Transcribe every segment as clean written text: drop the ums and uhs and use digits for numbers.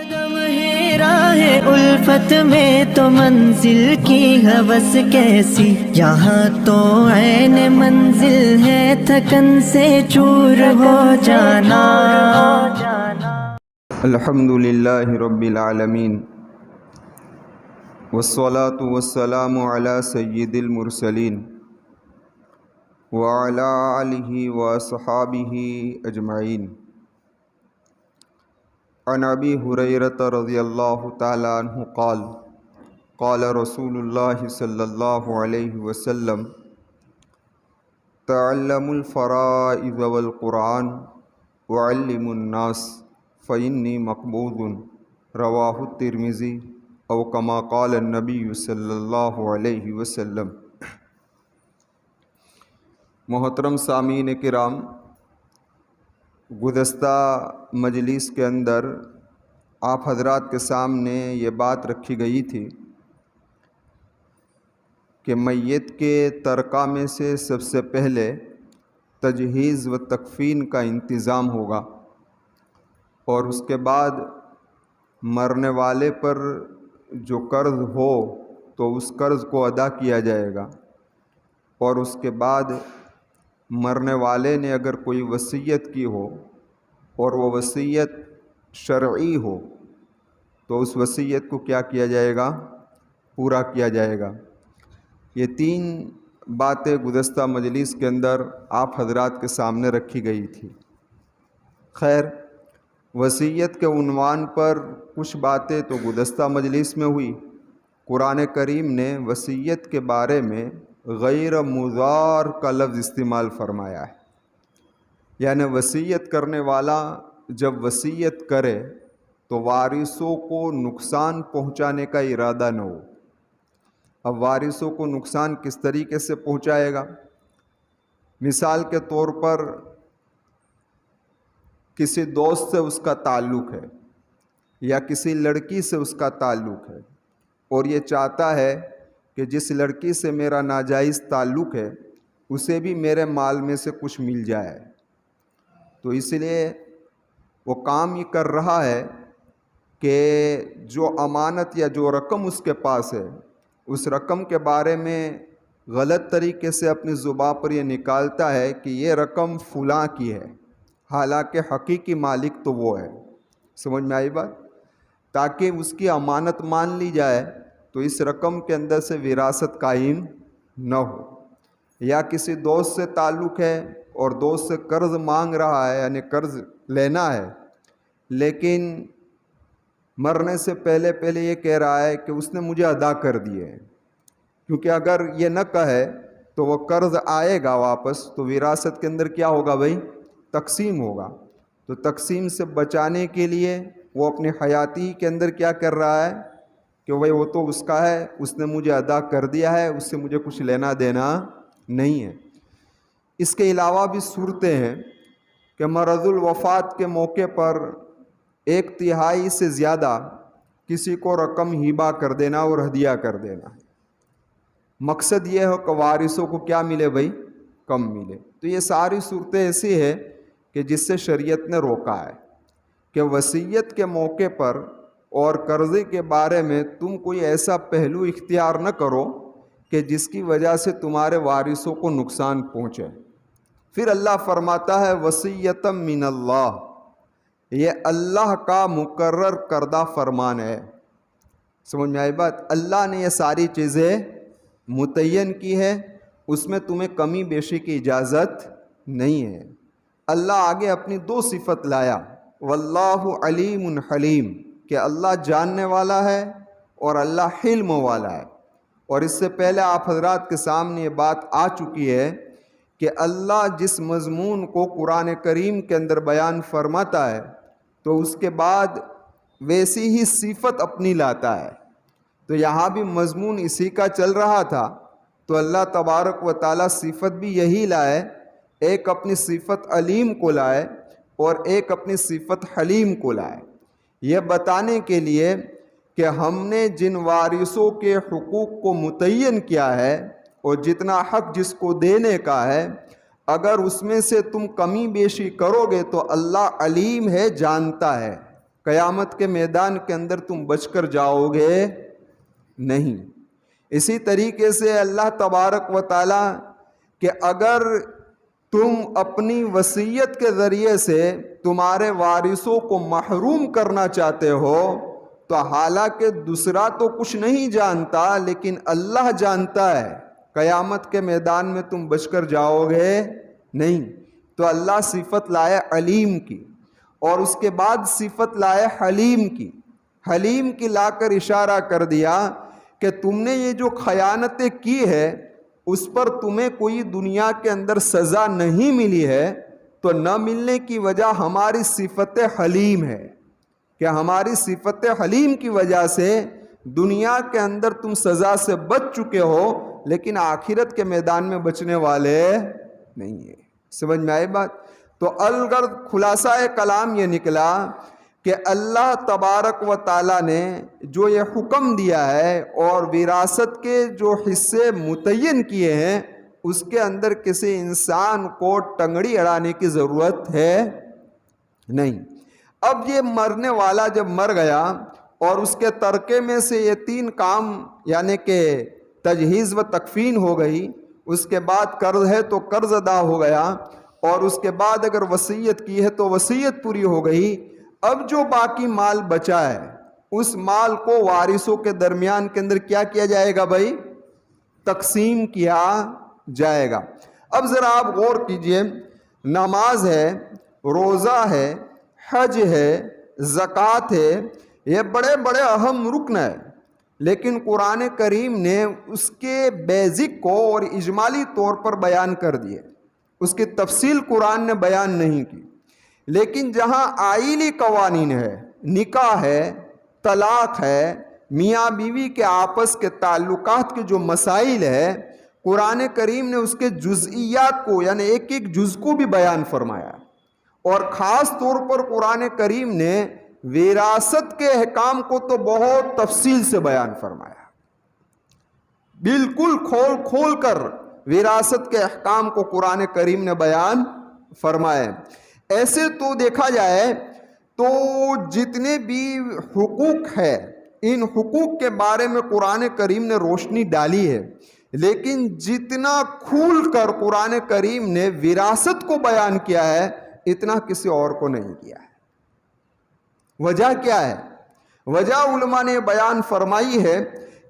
قدم ہے راہ الفت میں تو منزل کی ہوس کیسی، یہاں تو عین منزل ہے تھکن سے چور ہو جانا۔ الحمد للہ رب العالمین والصلاة والسلام علی سید المرسلین وعلی آلہ واصحابہ اجمعین۔ عن ابی ہریرۃ رضی اللہ تعالی عنہ قال قال رسول اللہ صلی اللہ علیہ وسلم تعلموا الفرائض والقرآن وعلموا الناس فإنی مقبوض، رواہ الترمذی او کما قال النبی صلی اللہ علیہ وسلم۔ محترم سامعین کرام، گزشتہ مجلس کے اندر آپ حضرات کے سامنے یہ بات رکھی گئی تھی کہ میت کے ترکہ میں سے سب سے پہلے تجہیز و تکفین کا انتظام ہوگا، اور اس کے بعد مرنے والے پر جو قرض ہو تو اس قرض کو ادا کیا جائے گا، اور اس کے بعد مرنے والے نے اگر کوئی وصیت کی ہو اور وہ وصیت شرعی ہو تو اس وصیت کو کیا کیا جائے گا؟ پورا کیا جائے گا۔ یہ تین باتیں گزشتہ مجلس کے اندر آپ حضرات کے سامنے رکھی گئی تھی۔ خیر، وصیت کے عنوان پر کچھ باتیں تو گزشتہ مجلس میں ہوئی۔ قرآن کریم نے وصیت کے بارے میں غیر مضار کا لفظ استعمال فرمایا ہے، یعنی وصیت کرنے والا جب وصیت کرے تو وارثوں کو نقصان پہنچانے کا ارادہ نہ ہو۔ اب وارثوں کو نقصان کس طریقے سے پہنچائے گا؟ مثال کے طور پر کسی دوست سے اس کا تعلق ہے یا کسی لڑکی سے اس کا تعلق ہے، اور یہ چاہتا ہے کہ جس لڑکی سے میرا ناجائز تعلق ہے اسے بھی میرے مال میں سے کچھ مل جائے، تو اس لیے وہ کام یہ کر رہا ہے کہ جو امانت یا جو رقم اس کے پاس ہے اس رقم کے بارے میں غلط طریقے سے اپنی زبان پر یہ نکالتا ہے کہ یہ رقم فلاں کی ہے، حالانکہ حقیقی مالک تو وہ ہے۔ سمجھ میں آئی بات؟ تاکہ اس کی امانت مان لی جائے تو اس رقم کے اندر سے وراثت قائم نہ ہو۔ یا کسی دوست سے تعلق ہے اور دوست سے قرض مانگ رہا ہے، یعنی قرض لینا ہے، لیکن مرنے سے پہلے یہ کہہ رہا ہے کہ اس نے مجھے ادا کر دیے، کیونکہ اگر یہ نہ کہے تو وہ قرض آئے گا واپس تو وراثت کے اندر کیا ہوگا بھائی؟ تقسیم ہوگا۔ تو تقسیم سے بچانے کے لیے وہ اپنی حیاتی کے اندر کیا کر رہا ہے کہ بھائی وہ تو اس کا ہے، اس نے مجھے ادا کر دیا ہے، اس سے مجھے کچھ لینا دینا نہیں ہے۔ اس کے علاوہ بھی صورتیں ہیں کہ مرض الوفات کے موقع پر 1/3 سے زیادہ کسی کو رقم ہبہ کر دینا اور ہدیہ کر دینا، مقصد یہ ہو کہ وارثوں کو کیا ملے بھائی؟ کم ملے۔ تو یہ ساری صورتیں ایسی ہے کہ جس سے شریعت نے روکا ہے کہ وصیت کے موقع پر اور قرضے کے بارے میں تم کوئی ایسا پہلو اختیار نہ کرو کہ جس کی وجہ سے تمہارے وارثوں کو نقصان پہنچے۔ پھر اللہ فرماتا ہے وصیۃ من اللہ، یہ اللہ کا مقرر کردہ فرمان ہے۔ سمجھ میں آئی بات؟ اللہ نے یہ ساری چیزیں متعین کی ہے، اس میں تمہیں کمی بیشی کی اجازت نہیں ہے۔ اللہ آگے اپنی 2 صفت لایا، واللہ علیم حلیم، کہ اللہ جاننے والا ہے اور اللہ حلم والا ہے۔ اور اس سے پہلے آپ حضرات کے سامنے یہ بات آ چکی ہے کہ اللہ جس مضمون کو قرآن کریم کے اندر بیان فرماتا ہے تو اس کے بعد ویسی ہی صفت اپنی لاتا ہے۔ تو یہاں بھی مضمون اسی کا چل رہا تھا، تو اللہ تبارک و تعالیٰ صفت بھی یہی لائے، ایک اپنی صفت علیم کو لائے اور ایک اپنی صفت حلیم کو لائے، یہ بتانے کے لیے کہ ہم نے جن وارثوں کے حقوق کو متعین کیا ہے اور جتنا حق جس کو دینے کا ہے، اگر اس میں سے تم کمی بیشی کرو گے تو اللہ علیم ہے، جانتا ہے۔ قیامت کے میدان کے اندر تم بچ کر جاؤ گے نہیں۔ اسی طریقے سے اللہ تبارک و تعالی کہ اگر تم اپنی وصیت کے ذریعے سے تمہارے وارثوں کو محروم کرنا چاہتے ہو تو حالانکہ دوسرا تو کچھ نہیں جانتا لیکن اللہ جانتا ہے قیامت کے میدان میں تم بچ کر جاؤ گے نہیں۔ تو اللہ صفت لائے علیم کی اور اس کے بعد صفت لائے حلیم کی۔ حلیم کی لا کر اشارہ کر دیا کہ تم نے یہ جو خیانتیں کی ہے اس پر تمہیں کوئی دنیا کے اندر سزا نہیں ملی ہے، تو نہ ملنے کی وجہ ہماری صفت حلیم ہے کہ ہماری صفت حلیم کی وجہ سے دنیا کے اندر تم سزا سے بچ چکے ہو لیکن آخرت کے میدان میں بچنے والے نہیں ہیں۔ سمجھ میں آئی بات؟ تو الغرض خلاصہ کلام یہ نکلا کہ اللہ تبارک و تعالیٰ نے جو یہ حکم دیا ہے اور وراثت کے جو حصے متعین کیے ہیں اس کے اندر کسی انسان کو ٹنگڑی اڑانے کی ضرورت ہے نہیں۔ اب یہ مرنے والا جب مر گیا اور اس کے ترکے میں سے یہ 3 کام یعنی کہ تجہیز و تکفین ہو گئی، اس کے بعد قرض ہے تو قرض ادا ہو گیا، اور اس کے بعد اگر وصیت کی ہے تو وصیت پوری ہو گئی، اب جو باقی مال بچا ہے اس مال کو وارثوں کے درمیان کے اندر کیا کیا جائے گا بھائی؟ تقسیم کیا جائے گا۔ اب ذرا آپ غور کیجئے، نماز ہے، روزہ ہے، حج ہے، زکوٰۃ ہے، یہ بڑے بڑے اہم رکن ہے، لیکن قرآن کریم نے اس کے بیزک کو اور اجمالی طور پر بیان کر دیے، اس کی تفصیل قرآن نے بیان نہیں کی۔ لیکن جہاں آئلی قوانین ہے، نکاح ہے، طلاق ہے، میاں بیوی کے آپس کے تعلقات کے جو مسائل ہے، قرآن کریم نے اس کے جزئیات کو یعنی ایک ایک جز کو بھی بیان فرمایا، اور خاص طور پر قرآن کریم نے وراثت کے احکام کو تو بہت تفصیل سے بیان فرمایا، بالکل کھول کھول کر وراثت کے احکام کو قرآن کریم نے بیان فرمائے۔ ایسے تو دیکھا جائے تو جتنے بھی حقوق ہے ان حقوق کے بارے میں قرآن کریم نے روشنی ڈالی ہے، لیکن جتنا کھول کر قرآن کریم نے وراثت کو بیان کیا ہے اتنا کسی اور کو نہیں کیا ہے۔ وجہ کیا ہے؟ وجہ علماء نے بیان فرمائی ہے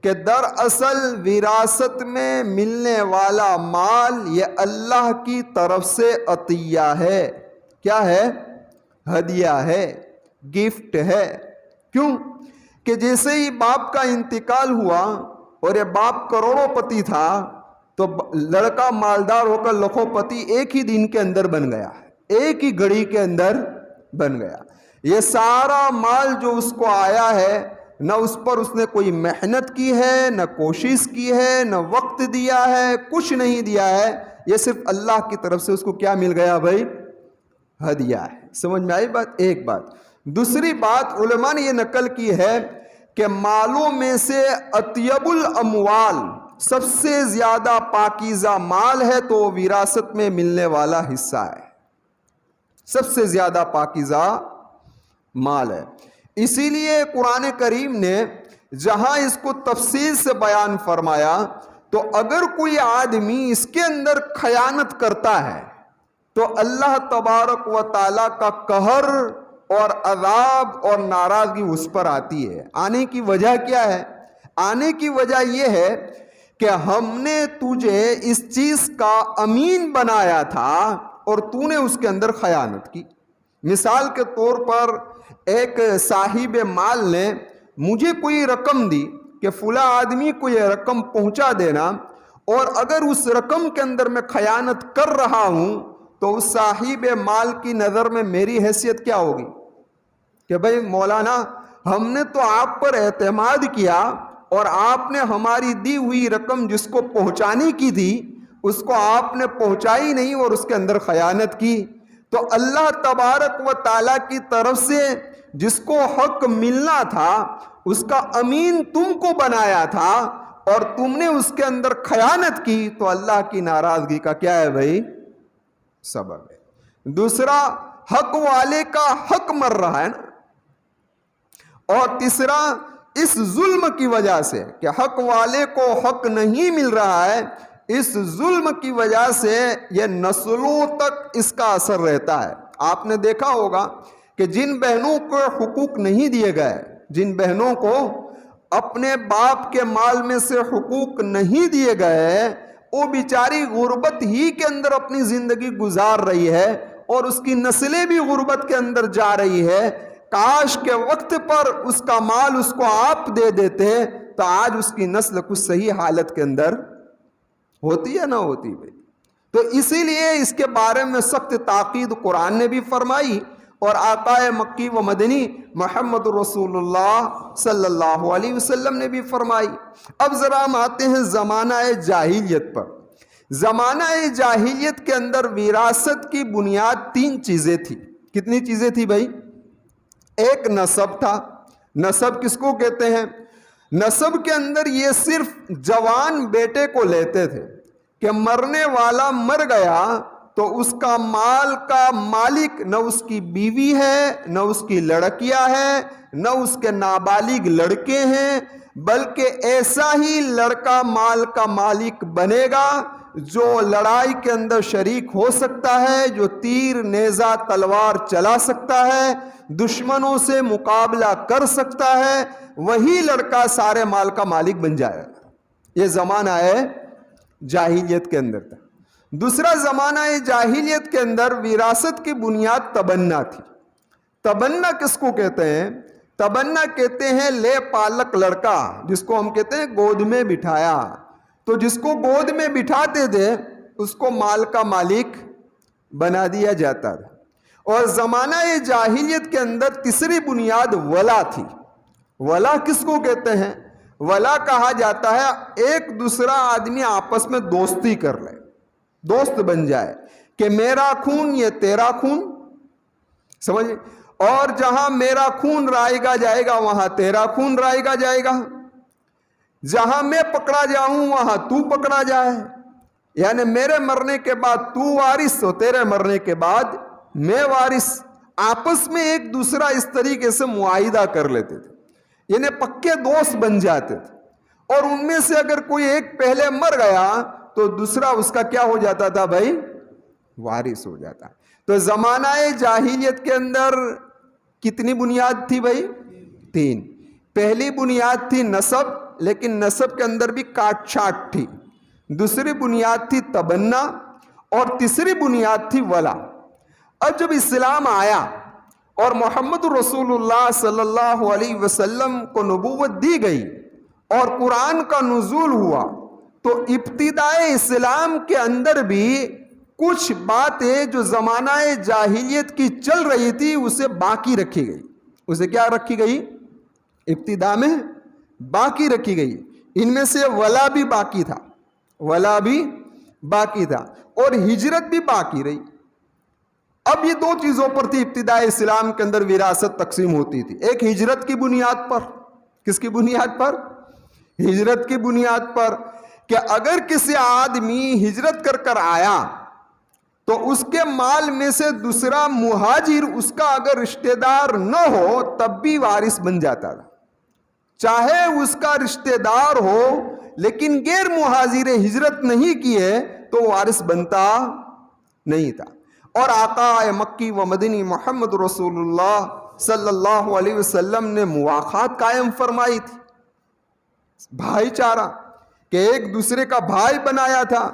کہ دراصل وراثت میں ملنے والا مال یہ اللہ کی طرف سے عطیہ ہے۔ کیا ہے؟ ہدیہ ہے، گفٹ ہے۔ کیوں؟ کہ جیسے ہی باپ کا انتقال ہوا اور یہ باپ کروڑوں پتی تھا تو لڑکا مالدار ہو کر لاکھوں پتی ایک ہی دن کے اندر بن گیا، ایک ہی گھڑی کے اندر بن گیا۔ یہ سارا مال جو اس کو آیا ہے نہ اس پر اس نے کوئی محنت کی ہے، نہ کوشش کی ہے، نہ وقت دیا ہے، کچھ نہیں دیا ہے، یہ صرف اللہ کی طرف سے اس کو کیا مل گیا بھائی؟ ہدیہ ہے۔ سمجھ میں آئی بات؟ ایک بات۔ دوسری بات علماء نے یہ نقل کی ہے کہ مالوں میں سے اطیب الاموال سب سے زیادہ پاکیزہ مال ہے تو وراثت میں ملنے والا حصہ ہے، سب سے زیادہ پاکیزہ مال ہے۔ اسی لیے قرآن کریم نے جہاں اس کو تفصیل سے بیان فرمایا تو اگر کوئی آدمی اس کے اندر خیانت کرتا ہے تو اللہ تبارک و تعالیٰ کا قہر اور عذاب اور ناراضگی اس پر آتی ہے۔ آنے کی وجہ کیا ہے؟ آنے کی وجہ یہ ہے کہ ہم نے تجھے اس چیز کا امین بنایا تھا اور تو نے اس کے اندر خیانت کی۔ مثال کے طور پر ایک صاحب مال نے مجھے کوئی رقم دی کہ فلاں آدمی کو یہ رقم پہنچا دینا، اور اگر اس رقم کے اندر میں خیانت کر رہا ہوں تو اس صاحب مال کی نظر میں میری حیثیت کیا ہوگی کہ بھئی مولانا ہم نے تو آپ پر اعتماد کیا اور آپ نے ہماری دی ہوئی رقم جس کو پہنچانے کی تھی اس کو آپ نے پہنچائی نہیں اور اس کے اندر خیانت کی۔ تو اللہ تبارک و تعالیٰ کی طرف سے جس کو حق ملنا تھا اس کا امین تم کو بنایا تھا اور تم نے اس کے اندر خیانت کی تو اللہ کی ناراضگی کا کیا ہے بھائی؟ سبب ہے۔ دوسرا، حق والے کا حق مر رہا ہے نا، اور تیسرا اس ظلم کی وجہ سے کہ حق والے کو حق نہیں مل رہا ہے، اس ظلم کی وجہ سے یہ نسلوں تک اس کا اثر رہتا ہے۔ آپ نے دیکھا ہوگا کہ جن بہنوں کو حقوق نہیں دیے گئے، جن بہنوں کو اپنے باپ کے مال میں سے حقوق نہیں دیے گئے، وہ بیچاری غربت ہی کے اندر اپنی زندگی گزار رہی ہے اور اس کی نسلیں بھی غربت کے اندر جا رہی ہے۔ کاش کے وقت پر اس کا مال اس کو آپ دے دیتے تو آج اس کی نسل کچھ صحیح حالت کے اندر ہوتی ہے نہ ہوتی بھائی۔ تو اسی لیے اس کے بارے میں سخت تاکید قرآن نے بھی فرمائی اور آقا مکی و مدنی محمد رسول اللہ صلی اللہ علیہ وسلم نے بھی فرمائی۔ اب ذرا ہم آتے ہیں زمانہ جاہلیت پر۔ زمانہ جاہلیت کے اندر وراثت کی بنیاد 3 چیزیں تھی۔ کتنی چیزیں تھی بھائی؟ ایک نسب تھا۔ نسب کس کو کہتے ہیں؟ نسب کے اندر یہ صرف جوان بیٹے کو لیتے تھے کہ مرنے والا مر گیا تو اس کا مال کا مالک نہ اس کی بیوی ہے، نہ اس کی لڑکیاں ہیں، نہ اس کے نابالغ لڑکے ہیں، بلکہ ایسا ہی لڑکا مال کا مالک بنے گا جو لڑائی کے اندر شریک ہو سکتا ہے، جو تیر نیزہ تلوار چلا سکتا ہے، دشمنوں سے مقابلہ کر سکتا ہے، وہی لڑکا سارے مال کا مالک بن جائے گا۔ یہ زمانہ ہے جاہلیت کے اندر تھا۔ دوسرا زمانہ جاہلیت کے اندر وراثت کی بنیاد تبنہ تھی۔ تبنہ کس کو کہتے ہیں؟ تبنہ کہتے ہیں لے پالک لڑکا، جس کو ہم کہتے ہیں گود میں بٹھایا۔ تو جس کو گود میں بٹھاتے تھے اس کو مال کا مالک بنا دیا جاتا تھا۔ اور زمانہ جاہلیت کے اندر تیسری بنیاد ولا تھی۔ ولا کس کو کہتے ہیں؟ ولا کہا جاتا ہے ایک دوسرا آدمی آپس میں دوستی کر لے، دوست بن جائے کہ میرا خون یہ تیرا خون، سمجھ؟ اور جہاں میرا خون رائے گا جائے گا وہاں تیرا خون رائے گا جائے گا، جہاں میں پکڑا جاؤں وہاں تو پکڑا جائے، یعنی میرے مرنے کے بعد تو وارث ہو، تیرے مرنے کے بعد میں وارث۔ آپس میں ایک دوسرا اس طریقے سے معاہدہ کر لیتے تھے، یعنی پکے دوست بن جاتے تھے۔ اور ان میں سے اگر کوئی ایک پہلے مر گیا تو دوسرا اس کا کیا ہو جاتا تھا بھائی؟ وارث ہو جاتا۔ تو زمانہ جاہلیت کے اندر کتنی بنیاد تھی بھائی؟ 3۔ پہلی بنیاد تھی نسب، لیکن نسب کے اندر بھی کاٹ چھانٹ تھی۔ دوسری بنیاد تھی تبنہ، اور تیسری بنیاد تھی ولا۔ اب جب اسلام آیا اور محمد رسول اللہ صلی اللہ علیہ وسلم کو نبوت دی گئی اور قرآن کا نزول ہوا تو ابتدائے اسلام کے اندر بھی کچھ باتیں جو زمانہ جاہلیت کی چل رہی تھی اسے باقی رکھی گئی۔ اسے کیا رکھی گئی؟ ابتدا میں باقی رکھی گئی۔ ان میں سے ولا بھی باقی تھا، ولا بھی باقی تھا، اور ہجرت بھی باقی رہی۔ اب یہ 2 چیزوں پر تھی ابتدائی اسلام کے اندر وراثت تقسیم ہوتی تھی۔ ایک ہجرت کی بنیاد پر۔ کس کی بنیاد پر؟ ہجرت کی بنیاد پر، کہ اگر کسی آدمی ہجرت کر کر آیا تو اس کے مال میں سے دوسرا مہاجر اس کا اگر رشتہ دار نہ ہو تب بھی وارث بن جاتا تھا، چاہے اس کا رشتہ دار ہو لیکن غیر مہاجر ہجرت نہیں کی ہے تو وارث بنتا نہیں تھا۔ اور آقا مکی و مدنی محمد رسول اللہ صلی اللہ علیہ وسلم نے مواخات قائم فرمائی تھی، بھائی چارہ، کہ ایک دوسرے کا بھائی بنایا تھا۔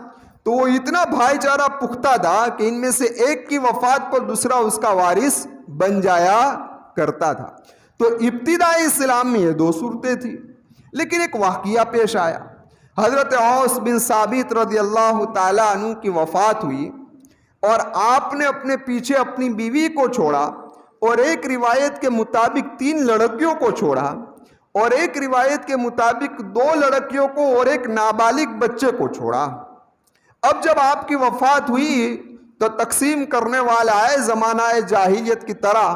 تو وہ اتنا بھائی چارہ پختہ تھا کہ ان میں سے ایک کی وفات پر دوسرا اس کا وارث بن جایا کرتا تھا۔ تو ابتدائی اسلام میں یہ 2 صورتیں تھیں، لیکن ایک واقعہ پیش آیا۔ حضرت اوس بن ثابت رضی اللہ تعالیٰ عنہ کی وفات ہوئی اور آپ نے اپنے پیچھے اپنی بیوی کو چھوڑا، اور ایک روایت کے مطابق 3 لڑکیوں کو چھوڑا، اور ایک روایت کے مطابق 2 لڑکیوں کو اور ایک نابالغ بچے کو چھوڑا۔ اب جب آپ کی وفات ہوئی تو تقسیم کرنے والا آئے زمانہ جاہلیت کی طرح،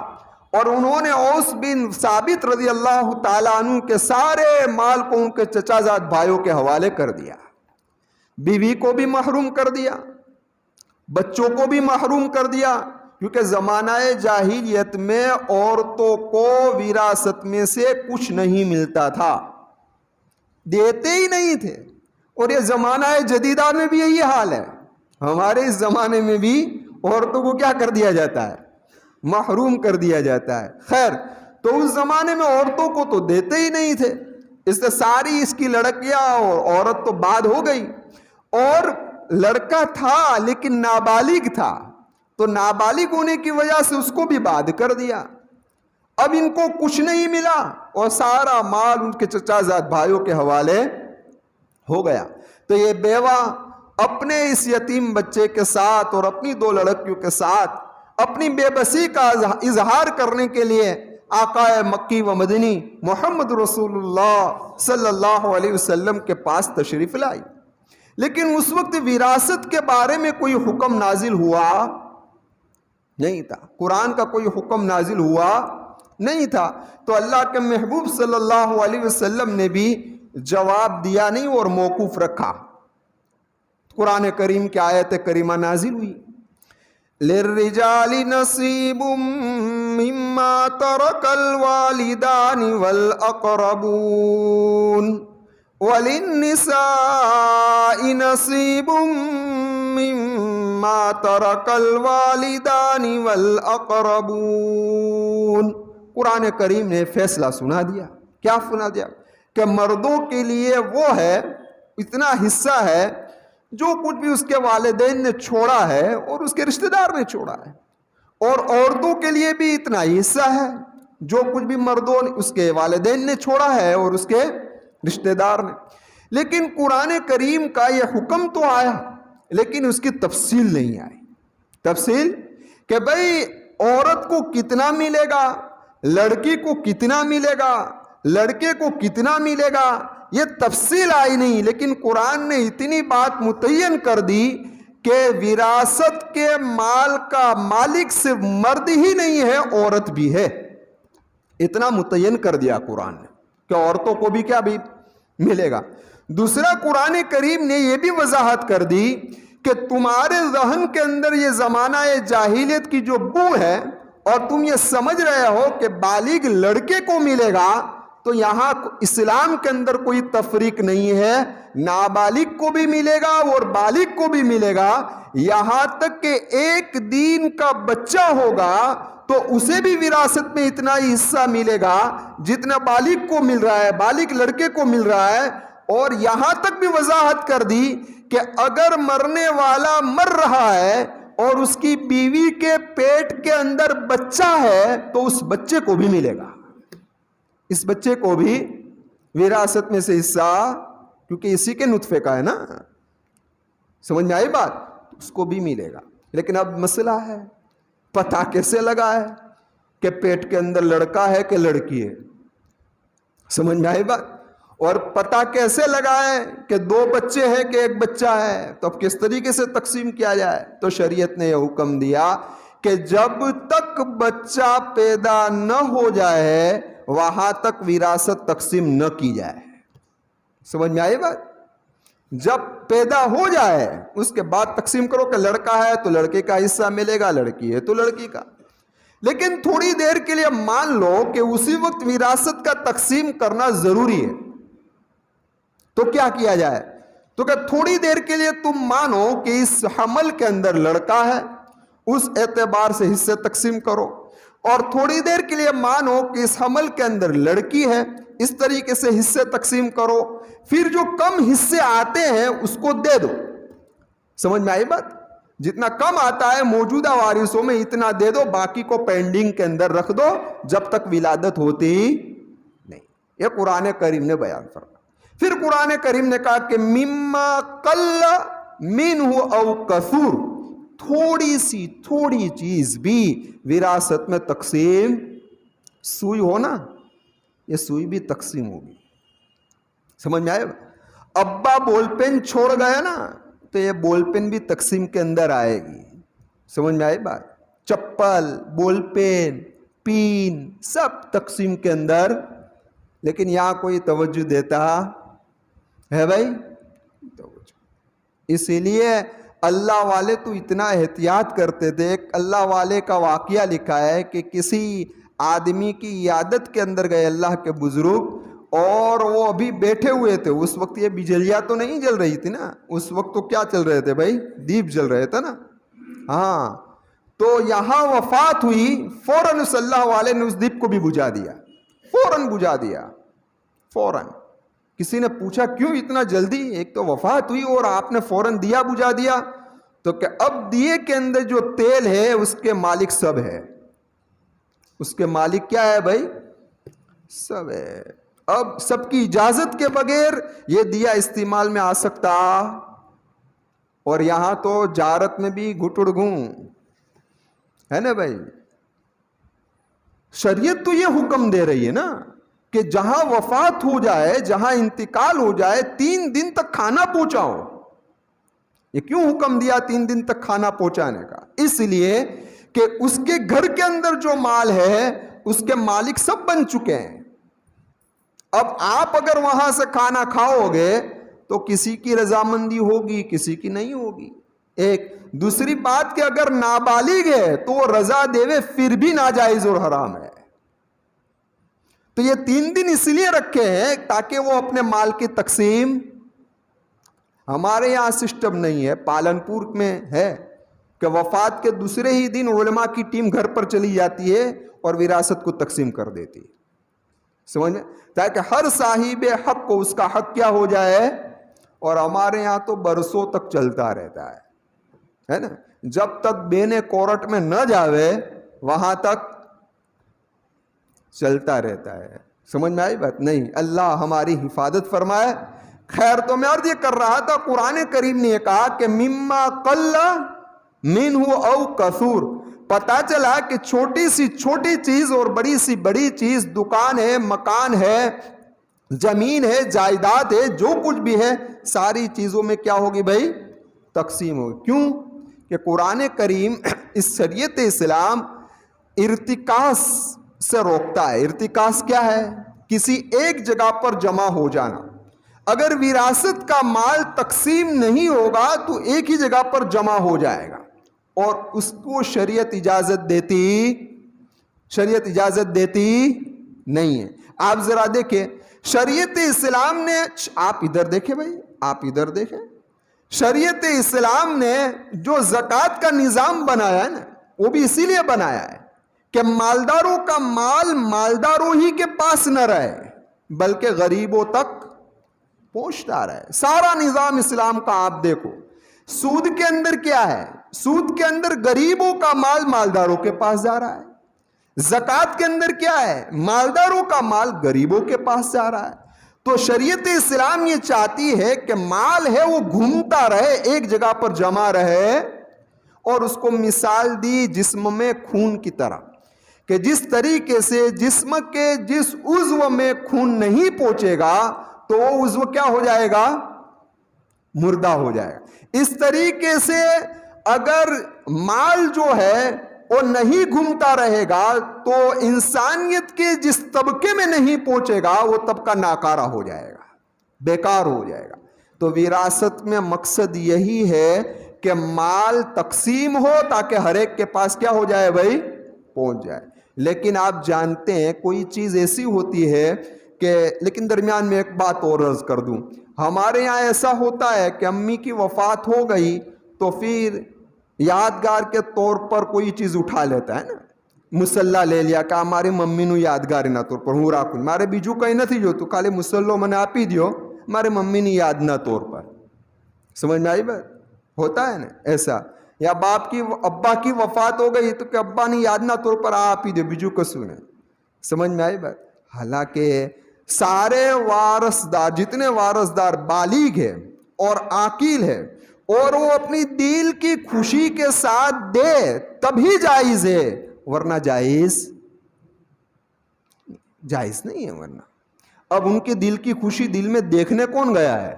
اور انہوں نے اوس بن ثابت رضی اللہ تعالیٰ عنہ کے سارے مال کو ان کے چچا زاد بھائیوں کے حوالے کر دیا، بیوی کو بھی محروم کر دیا، بچوں کو بھی محروم کر دیا، کیونکہ زمانہ جاہلیت میں عورتوں کو وراثت میں سے کچھ نہیں ملتا تھا، دیتے ہی نہیں تھے. اور یہ زمانہ جدیدہ میں بھی یہی حال ہے. ہمارے اس زمانے میں بھی عورتوں کو کیا کر دیا جاتا ہے؟ محروم کر دیا جاتا ہے. خیر، تو اس زمانے میں عورتوں کو تو دیتے ہی نہیں تھے، اس سے ساری اس کی لڑکیاں اور عورت تو بعد ہو گئی. اور لڑکا تھا لیکن نابالغ تھا، تو نابالغ ہونے کی وجہ سے اس کو بھی بعد کر دیا. اب ان کو کچھ نہیں ملا اور سارا مال ان کے چچا زاد بھائیوں کے حوالے ہو گیا. تو یہ بیوہ اپنے اس یتیم بچے کے ساتھ اور اپنی 2 لڑکیوں کے ساتھ اپنی بے بسی کا اظہار کرنے کے لیے آقا مکی و مدنی محمد رسول اللہ صلی اللہ علیہ وسلم کے پاس تشریف لائی. لیکن اس وقت وراثت کے بارے میں کوئی حکم نازل ہوا نہیں تھا، قرآن کا کوئی حکم نازل ہوا نہیں تھا. تو اللہ کے محبوب صلی اللہ علیہ وسلم نے بھی جواب دیا نہیں اور موقوف رکھا. قرآن کریم کی آیت کریمہ نازل ہوئی، لِلرِّجَالِ نَصِيبٌ مِّمَّا تَرَكَ الْوَالِدَانِ وَالْأَقْرَبُونَ وَلِلنِّسَاءِ نَصِيبٌ مِّمَّا تَرَكَ الْوَالِدَانِ وَالْأَقْرَبُونَ. قرآن کریم نے فیصلہ سنا دیا. کیا سنا دیا؟ کہ مردوں کے لیے وہ ہے، اتنا حصہ ہے جو کچھ بھی اس کے والدین نے چھوڑا ہے اور اس کے رشتہ دار نے چھوڑا ہے، اور عورتوں کے لیے بھی اتنا ہی حصہ ہے جو کچھ بھی مردوں نے اس کے والدین نے چھوڑا ہے اور اس کے رشتہ دار نے. لیکن قرآن کریم کا یہ حکم تو آیا لیکن اس کی تفصیل نہیں آئی. تفصیل کہ بھئی عورت کو کتنا ملے گا، لڑکی کو کتنا ملے گا، لڑکے کو کتنا ملے گا، یہ تفصیل آئی نہیں. لیکن قرآن نے اتنی بات متعین کر دی کہ وراثت کے مال کا مالک صرف مرد ہی نہیں ہے، عورت بھی ہے. اتنا متعین کر دیا قرآن نے کہ عورتوں کو بھی کیا بھی ملے گا. دوسرا قرآن کریم نے یہ بھی وضاحت کر دی کہ تمہارے ذہن کے اندر یہ زمانہ جاہلیت کی جو بو ہے اور تم یہ سمجھ رہے ہو کہ بالغ لڑکے کو ملے گا، تو یہاں اسلام کے اندر کوئی تفریق نہیں ہے، نابالغ کو بھی ملے گا اور بالغ کو بھی ملے گا. یہاں تک کہ 1 دن کا بچہ ہوگا تو اسے بھی وراثت میں اتنا ہی حصہ ملے گا جتنا بالغ کو مل رہا ہے، بالغ لڑکے کو مل رہا ہے. اور یہاں تک بھی وضاحت کر دی کہ اگر مرنے والا مر رہا ہے اور اس کی بیوی کے پیٹ کے اندر بچہ ہے تو اس بچے کو بھی ملے گا، اس بچے کو بھی وراثت میں سے حصہ، کیونکہ اسی کے نطفے کا ہے نا. سمجھ میں آئی بات؟ اس کو بھی ملے گا. لیکن اب مسئلہ ہے پتہ کیسے لگا ہے کہ پیٹ کے اندر لڑکا ہے کہ لڑکی ہے؟ سمجھ میں آئی بات؟ اور پتہ کیسے لگائیں کہ 2 بچے ہیں کہ 1 بچہ ہے؟ تو اب کس طریقے سے تقسیم کیا جائے؟ تو شریعت نے یہ حکم دیا کہ جب تک بچہ پیدا نہ ہو جائے وہاں تک وراثت تقسیم نہ کی جائے. سمجھ میں آئی بات؟ جب پیدا ہو جائے اس کے بعد تقسیم کرو کہ لڑکا ہے تو لڑکے کا حصہ ملے گا، لڑکی ہے تو لڑکی کا. لیکن تھوڑی دیر کے لیے مان لو کہ اسی وقت وراثت کا تقسیم کرنا ضروری ہے، تو کیا کیا جائے؟ تو کہ تھوڑی دیر کے لیے تم مانو کہ اس حمل کے اندر لڑکا ہے، اس اعتبار سے حصے تقسیم کرو، اور تھوڑی دیر کے لیے مانو کہ اس حمل کے اندر لڑکی ہے، اس طریقے سے حصے تقسیم کرو. پھر جو کم حصے آتے ہیں اس کو دے دو. سمجھ میں آئی بات؟ جتنا کم آتا ہے موجودہ وارثوں میں اتنا دے دو، باقی کو پینڈنگ کے اندر رکھ دو جب تک ولادت ہوتی نہیں. یہ قرآن کریم نے بیان فرمایا. پھر قرآن کریم نے کہا کہ مما قل منہ او کثور، تھوڑی چیز بھی وراثت میں تقسیم. سوئی ہو نا، یہ سوئی بھی تقسیم ہوگی. سمجھ میں آئے؟ ابا بول پین چھوڑ گئے نا تو یہ بول پین بھی تقسیم کے اندر آئے گی. سمجھ میں آئی بات؟ چپل، بول پین، پین سب تقسیم کے اندر. لیکن یہاں کوئی توجہ دیتا ہے بھائی؟ توجہ. اسی لیے اللہ والے تو اتنا احتیاط کرتے تھے. ایک اللہ والے کا واقعہ لکھا ہے کہ کسی آدمی کی عیادت کے اندر گئے اللہ کے بزرگ, اور وہ ابھی بیٹھے ہوئے تھے. اس وقت یہ بجلیاں تو نہیں جل رہی تھی نا, اس وقت تو کیا چل رہے تھے بھائی, دیپ جل رہے تھے نا. ہاں, تو یہاں وفات ہوئی, فوراً اس اللہ والے نے اس دیپ کو بھی بجھا دیا, فوراً بجھا دیا, فوراً. کسی نے پوچھا کیوں اتنا جلدی, ایک تو وفات ہوئی اور آپ نے فوراً دیا بجھا دیا. تو کہ اب دیے کے اندر جو تیل ہے اس کے مالک سب ہے, اس کے مالک کیا ہے بھائی, سب ہے. اب سب کی اجازت کے بغیر یہ دیا استعمال میں آ سکتا, اور یہاں تو جارت میں بھی گھٹڑ گوں ہے نا بھائی. شریعت تو یہ حکم دے رہی ہے نا کہ جہاں وفات ہو جائے, جہاں انتقال ہو جائے, 3 دن تک کھانا پہنچاؤ. یہ کیوں حکم دیا 3 دن تک کھانا پہنچانے کا؟ اس لیے کہ اس کے گھر کے اندر جو مال ہے اس کے مالک سب بن چکے ہیں. اب آپ اگر وہاں سے کھانا کھاؤ گے تو کسی کی رضامندی ہوگی, کسی کی نہیں ہوگی. ایک دوسری بات کہ اگر نابالغ ہے تو وہ رضا دیوے پھر بھی ناجائز اور حرام ہے. تو یہ 3 دن اس لیے رکھے ہیں تاکہ وہ اپنے مال کی تقسیم, ہمارے یہاں سسٹم نہیں ہے, پالن پور میں ہے کہ وفات کے دوسرے ہی دن علماء کی ٹیم گھر پر چلی جاتی ہے اور وراثت کو تقسیم کر دیتی ہے, سمجھ میں, تاکہ ہر صاحب حق کو اس کا حق کیا ہو جائے. اور ہمارے یہاں تو برسوں تک چلتا رہتا ہے نا, جب تک بینے کورٹ میں نہ جاوے وہاں تک چلتا رہتا ہے. سمجھ میں آئی بات؟ نہیں, اللہ ہماری حفاظت فرمائے. خیر, تو میں عرض یہ کر رہا تھا, قرآن کریم نے یہ کہا کہ مما قل منہ او کثور. پتا چلا کہ چھوٹی سی چھوٹی چیز اور بڑی سی بڑی چیز, دکان ہے, مکان ہے, زمین ہے, جائیداد ہے, جو کچھ بھی ہے, ساری چیزوں میں کیا ہوگی بھائی, تقسیم ہوگی. کیوں کہ قرآن کریم اس شریعت اسلام ارتکاز سے روکتا ہے. ارتکاز کیا ہے؟ کسی ایک جگہ پر جمع ہو جانا. اگر وراثت کا مال تقسیم نہیں ہوگا تو ایک ہی جگہ پر جمع ہو جائے گا, اور اس کو شریعت اجازت دیتی نہیں ہے. آپ ذرا دیکھیں شریعت اسلام نے, آپ ادھر دیکھیں بھائی, آپ ادھر دیکھیں, شریعت اسلام نے جو زکوٰۃ کا نظام بنایا ہے نا, وہ بھی اسی لیے بنایا ہے کہ مالداروں کا مال مالداروں ہی کے پاس نہ رہے بلکہ غریبوں تک پہنچتا رہے. سارا نظام اسلام کا آپ دیکھو, سود کے اندر کیا ہے, سود کے اندر غریبوں کا مال مالداروں کے پاس جا رہا ہے. زکوٰۃ کے اندر کیا ہے, مالداروں کا مال غریبوں کے پاس جا رہا ہے. تو شریعت اسلام یہ چاہتی ہے کہ مال ہے وہ گھومتا رہے, ایک جگہ پر جمع رہے. اور اس کو مثال دی جسم میں خون کی طرح, کہ جس طریقے سے جسم کے جس عضو میں خون نہیں پہنچے گا تو وہ عضو کیا ہو جائے گا, مردہ ہو جائے گا. اس طریقے سے اگر مال جو ہے وہ نہیں گھومتا رہے گا تو انسانیت کے جس طبقے میں نہیں پہنچے گا وہ طبقہ ناکارہ ہو جائے گا, بیکار ہو جائے گا. تو وراثت میں مقصد یہی ہے کہ مال تقسیم ہو تاکہ ہر ایک کے پاس کیا ہو جائے بھائی, پہنچ جائے. لیکن آپ جانتے ہیں کوئی چیز ایسی ہوتی ہے کہ, لیکن درمیان میں ایک بات اور عرض کر دوں, ہمارے یہاں ایسا ہوتا ہے کہ امی کی وفات ہو گئی تو پھر یادگار کے طور پر کوئی چیز اٹھا لیتا ہے نا, مسلح لے لیا کہ ہماری ممی نو یادگار نہ طور پر ہوں راکھوں, مارے بیجو کہیں نہ تھی جو تو کالے مسلح میں نے آپ ہی دیو, ہمارے ممی نے یاد نہ طور پر. سمجھ میں آئی بات؟ ہوتا ہے نا ایسا. یا باپ کی ابا کی وفات ہو گئی تو کہ ابا نے یاد نہ طور پر آپ ہی دے, بیجو کسو نے. سمجھ میں آئی بات؟ حالانکہ سارے وارثدار, جتنے وارثدار بالغ ہے اور عاقل ہے اور وہ اپنی دل کی خوشی کے ساتھ دے تبھی جائز ہے, ورنہ جائز نہیں ہے. ورنہ اب ان کے دل کی خوشی دل میں دیکھنے کون گیا ہے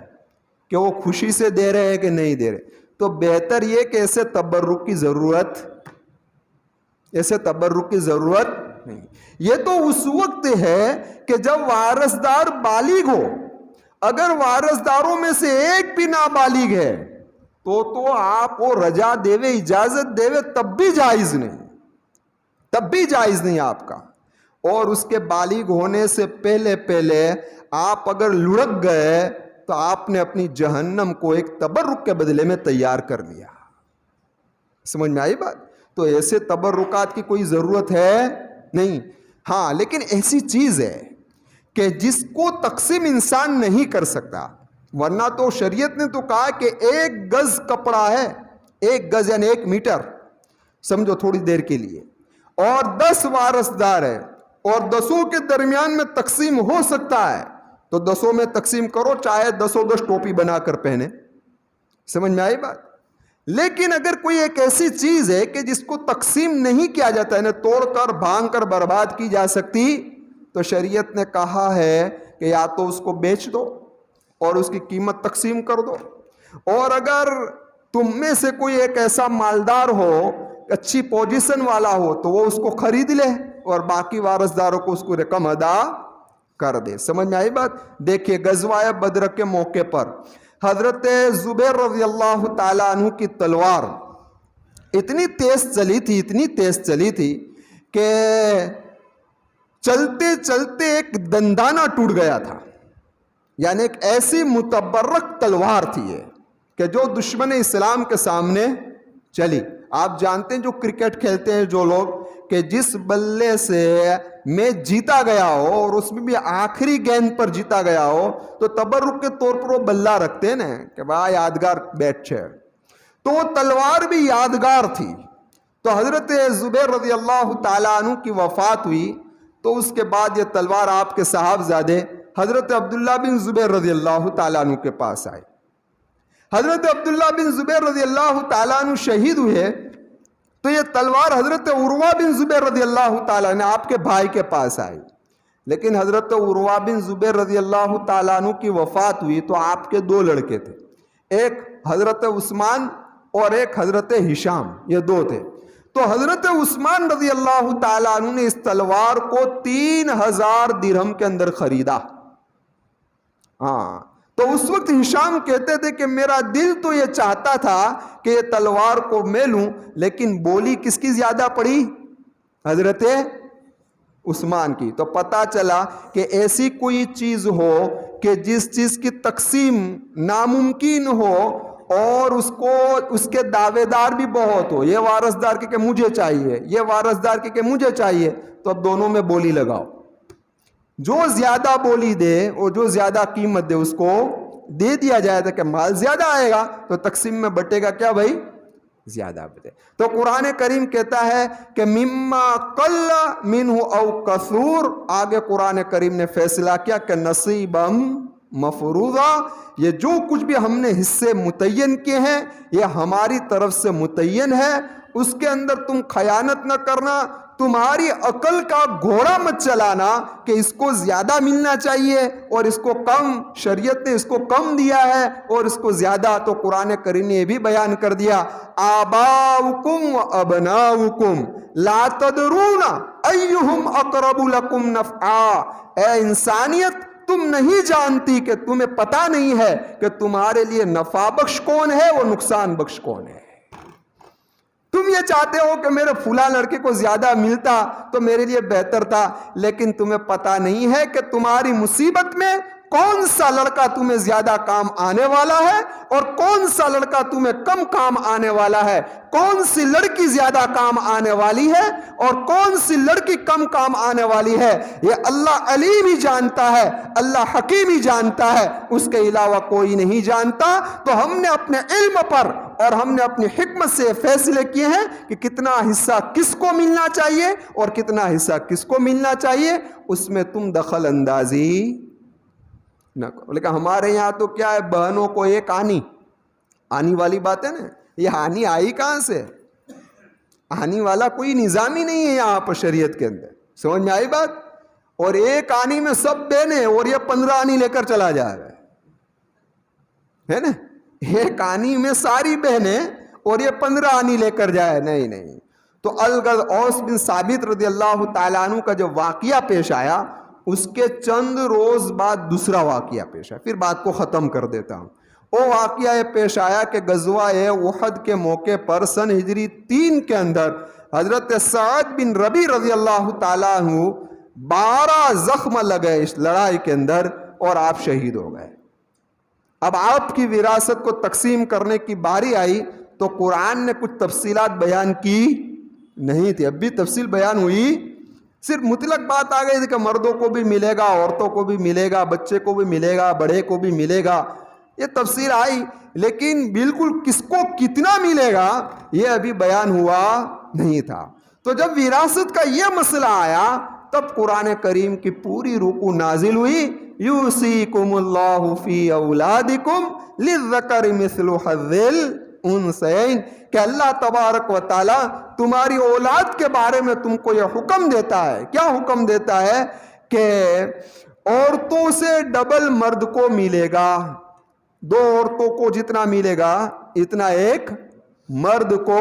کہ وہ خوشی سے دے رہے ہیں کہ نہیں دے رہے. تو بہتر یہ کہ ایسے تبرک کی ضرورت نہیں. یہ تو اس وقت ہے کہ جب وارثدار بالغ ہو. اگر وارثداروں میں سے ایک بھی نابالغ ہے تو آپ وہ رجا دیوے, اجازت دیوے, تب بھی جائز نہیں, تب بھی جائز نہیں آپ کا. اور اس کے بالغ ہونے سے پہلے آپ اگر لڑک گئے تو آپ نے اپنی جہنم کو ایک تبرک کے بدلے میں تیار کر لیا. سمجھ میں آئی بات؟ تو ایسے تبرکات کی کوئی ضرورت ہے نہیں. ہاں لیکن ایسی چیز ہے کہ جس کو تقسیم انسان نہیں کر سکتا, ورنہ تو شریعت نے تو کہا کہ 1 گز کپڑا ہے, 1 گز یعنی 1 میٹر سمجھو تھوڑی دیر کے لیے, اور 10 وارثدار ہے اور 10 کے درمیان میں تقسیم ہو سکتا ہے, تو 10 میں تقسیم کرو, چاہے 10 ٹوپی بنا کر پہنے. سمجھ میں آئی بات؟ لیکن اگر کوئی ایک ایسی چیز ہے کہ جس کو تقسیم نہیں کیا جاتا ہے, توڑ کر بھانگ کر برباد کی جا سکتی, تو شریعت نے کہا ہے کہ یا تو اس کو بیچ دو اور اس کی قیمت تقسیم کر دو, اور اگر تم میں سے کوئی ایک ایسا مالدار ہو, اچھی پوزیشن والا ہو, تو وہ اس کو خرید لے اور باقی وارثداروں کو اس کو رقم ادا کر دے. سمجھ میں آئی بات؟ دیکھیے غزوہ بدر کے موقع پر حضرت زبیر رضی اللہ تعالیٰ عنہ کی تلوار اتنی تیز چلی تھی کہ چلتے چلتے ایک دندانہ ٹوٹ گیا تھا. یعنی ایک ایسی متبرک تلوار تھی یہ کہ جو دشمن اسلام کے سامنے چلی. آپ جانتے ہیں جو کرکٹ کھیلتے ہیں جو لوگ, کہ جس بلے سے میچ جیتا گیا ہو اور اس میں بھی آخری گیند پر جیتا گیا ہو, تو تبرک کے طور پر وہ بلہ رکھتے ہیں نا کہ بھائی یادگار بیٹ ہے, تو وہ تلوار بھی یادگار تھی. تو حضرت زبیر رضی اللہ تعالیٰ عنہ کی وفات ہوئی, تو اس کے بعد یہ تلوار آپ کے صاحبزادے حضرت عبداللہ بن زبیر رضی اللہ تعالیٰ عنہ کے پاس آئے. حضرت عبداللہ بن زبیر رضی اللہ تعالیٰ عنہ شہید ہوئے, تو یہ تلوار حضرت عروہ بن زبیر رضی اللہ تعالیٰ عنہ آپ کے بھائی کے پاس آئی. لیکن حضرت عروہ بن زبیر رضی اللہ تعالیٰ عنہ کی وفات ہوئی تو آپ کے 2 لڑکے تھے, ایک حضرت عثمان اور ایک حضرت ہشام, یہ 2 تھے. تو حضرت عثمان رضی اللہ تعالیٰ عنہ نے اس تلوار کو 3000 درہم کے اندر خریدا. ہاں, تو اس وقت ہشام کہتے تھے کہ میرا دل تو یہ چاہتا تھا کہ یہ تلوار کو میں لوں, لیکن بولی کس کی زیادہ پڑی؟ حضرت عثمان کی. تو پتا چلا کہ ایسی کوئی چیز ہو کہ جس چیز کی تقسیم ناممکن ہو اور اس کے دعوے دار بھی بہت ہو, یہ وارثدار کہ مجھے چاہیے, یہ وارثدار کہ مجھے چاہیے, تو اب دونوں میں بولی لگاؤ. جو زیادہ بولی دے اور جو زیادہ قیمت دے اس کو دے دیا جائے تھا کہ مال زیادہ آئے گا تو تقسیم میں بٹے گا کیا بھائی؟ زیادہ بٹے. تو قرآن کریم کہتا ہے کہ مما قل منہ او کثور, آگے قرآن کریم نے فیصلہ کیا کہ نصیبم مفروضہ, یہ جو کچھ بھی ہم نے حصے متعین کیے ہیں یہ ہماری طرف سے متعین ہے, اس کے اندر تم خیانت نہ کرنا, تمہاری عقل کا گھوڑا مت چلانا کہ اس کو زیادہ ملنا چاہیے اور اس کو کم, شریعت نے اس کو کم دیا ہے اور اس کو زیادہ. تو قرآن کریم نے یہ بھی بیان کر دیا آباؤکم و ابناؤکم لا تدرون ایہم اقرب لکم نفعا, اے انسانیت تم نہیں جانتی کہ تمہیں پتا نہیں ہے کہ تمہارے لیے نفع بخش کون ہے وہ نقصان بخش کون ہے. تم یہ چاہتے ہو کہ میرے فلاں لڑکے کو زیادہ ملتا تو میرے لیے بہتر تھا, لیکن تمہیں پتا نہیں ہے کہ تمہاری مصیبت میں کون سا لڑکا تمہیں زیادہ کام آنے والا ہے اور کون سا لڑکا تمہیں کم کام آنے والا ہے, کون سی لڑکی زیادہ کام آنے والی ہے اور کون سی لڑکی کم کام آنے والی ہے. یہ اللہ علیم ہی جانتا ہے, اللہ حکیم ہی جانتا ہے, اس کے علاوہ کوئی نہیں جانتا. تو ہم نے اپنے علم پر اور ہم نے اپنی حکمت سے فیصلے کیے ہیں کہ کتنا حصہ کس کو ملنا چاہیے اور کتنا حصہ کس کو ملنا چاہیے, اس میں تم دخل اندازی نہ کرو. لیکن ہمارے یہاں تو کیا ہے, بہنوں کو ایک آنی والی بات ہے نا, یہ آنی آئی کہاں سے؟ آنی والا کوئی نظام ہی نہیں ہے یہاں پر شریعت کے اندر. سمجھ میں آئی بات؟ اور ایک آنی میں سب بہنیں اور یہ 15 آنی لے کر چلا جا رہا ہے نا, ایک آنی میں ساری بہنیں اور یہ 15 آنی لے کر جائے. نہیں. تو اوس بن ثابت رضی اللہ تعالیٰ عنہ کا جو واقعہ پیش آیا اس کے چند روز بعد دوسرا واقعہ پیش آیا. پھر بات کو ختم کر دیتا ہوں. وہ واقعہ یہ پیش آیا کہ غزوہ احد کے موقع پر سن ہجری 3 کے اندر حضرت سعد بن ربی رضی اللہ تعالیٰ عنہ 12 زخم لگے اس لڑائی کے اندر اور آپ شہید ہو گئے۔ اب آپ کی وراثت کو تقسیم کرنے کی باری آئی تو قرآن نے کچھ تفصیلات بیان کی نہیں تھی، اب بھی تفصیل بیان ہوئی، صرف مطلق بات آ گئی تھی کہ مردوں کو بھی ملے گا، عورتوں کو بھی ملے گا، بچے کو بھی ملے گا، بڑے کو بھی ملے گا، یہ تفصیل آئی، لیکن بالکل کس کو کتنا ملے گا یہ ابھی بیان ہوا نہیں تھا۔ تو جب وراثت کا یہ مسئلہ آیا تب قرآن کریم کی پوری رکوع نازل ہوئی، یوصیکم اللہ فی اولادکم للذکر مثل حظ الانثیین، کہ اللہ تبارک و تعالی تمہاری اولاد کے بارے میں تم کو یہ حکم دیتا ہے۔ کیا حکم دیتا ہے؟ کہ عورتوں سے ڈبل مرد کو ملے گا، 2 عورتوں کو جتنا ملے گا اتنا ایک مرد کو،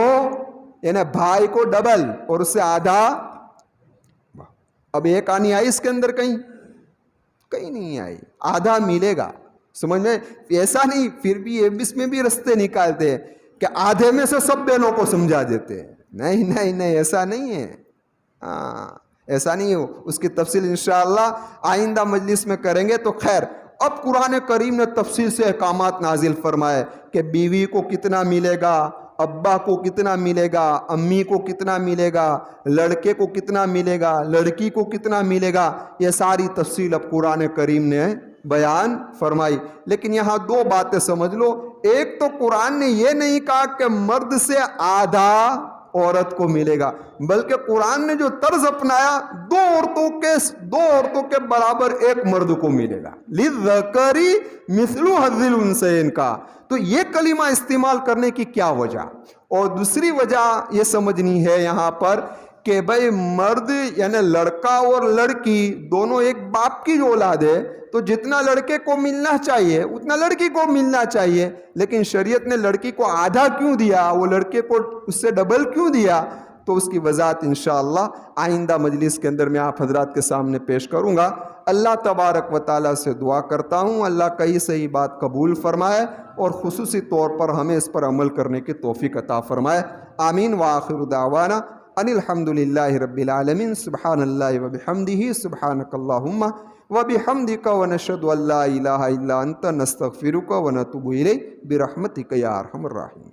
یعنی بھائی کو ڈبل اور اس سے آدھا۔ اب ایک آنی آئی اس کے اندر کہیں نہیں آئی، آدھا ملے گا، سمجھ میں؟ ایسا نہیں، پھر بھی اس میں بھی رستے نکالتے ہیں کہ آدھے میں سے سب بہنوں کو سمجھا دیتے ہیں، نہیں ایسا نہیں ہے، ایسا نہیں ہو، اس کی تفصیل انشاءاللہ آئندہ مجلس میں کریں گے۔ تو خیر، اب قرآن کریم نے تفصیل سے احکامات نازل فرمائے کہ بیوی کو کتنا ملے گا، ابا کو کتنا ملے گا، امی کو کتنا ملے گا، لڑکے کو کتنا ملے گا، لڑکی کو کتنا ملے گا، یہ ساری تفصیل اب قرآن کریم نے بیان فرمائی۔ لیکن یہاں 2 باتیں سمجھ لو، ایک تو قرآن نے یہ نہیں کہا کہ مرد سے آدھا عورت کو ملے گا، بلکہ قرآن نے جو طرز اپنایا 2 عورتوں کے برابر ایک مرد کو ملے گا، للذکر مثل حظ الانثیین کا۔ تو یہ کلمہ استعمال کرنے کی کیا وجہ؟ اور دوسری وجہ یہ سمجھنی ہے یہاں پر کہ بھئی مرد یعنی لڑکا اور لڑکی دونوں ایک باپ کی جو اولاد ہے، تو جتنا لڑکے کو ملنا چاہیے اتنا لڑکی کو ملنا چاہیے، لیکن شریعت نے لڑکی کو آدھا کیوں دیا، وہ لڑکے کو اس سے ڈبل کیوں دیا؟ تو اس کی وضاحت انشاءاللہ آئندہ مجلس کے اندر میں آپ حضرات کے سامنے پیش کروں گا۔ اللہ تبارک و تعالیٰ سے دعا کرتا ہوں اللہ کئی صحیح بات قبول فرمائے اور خصوصی طور پر ہمیں اس پر عمل کرنے کی توفیق عطا فرمائے، آمین۔ وآخر دعوانا ان الحمد للہ رب العالمین، سبحان اللہ وبحمدہ، سبحانک اللہم وبحمدک، ونشہد ان لا الہ الا انت، نستغفرک ونتوب الیک، برحمتک یا ارحم الراحمین۔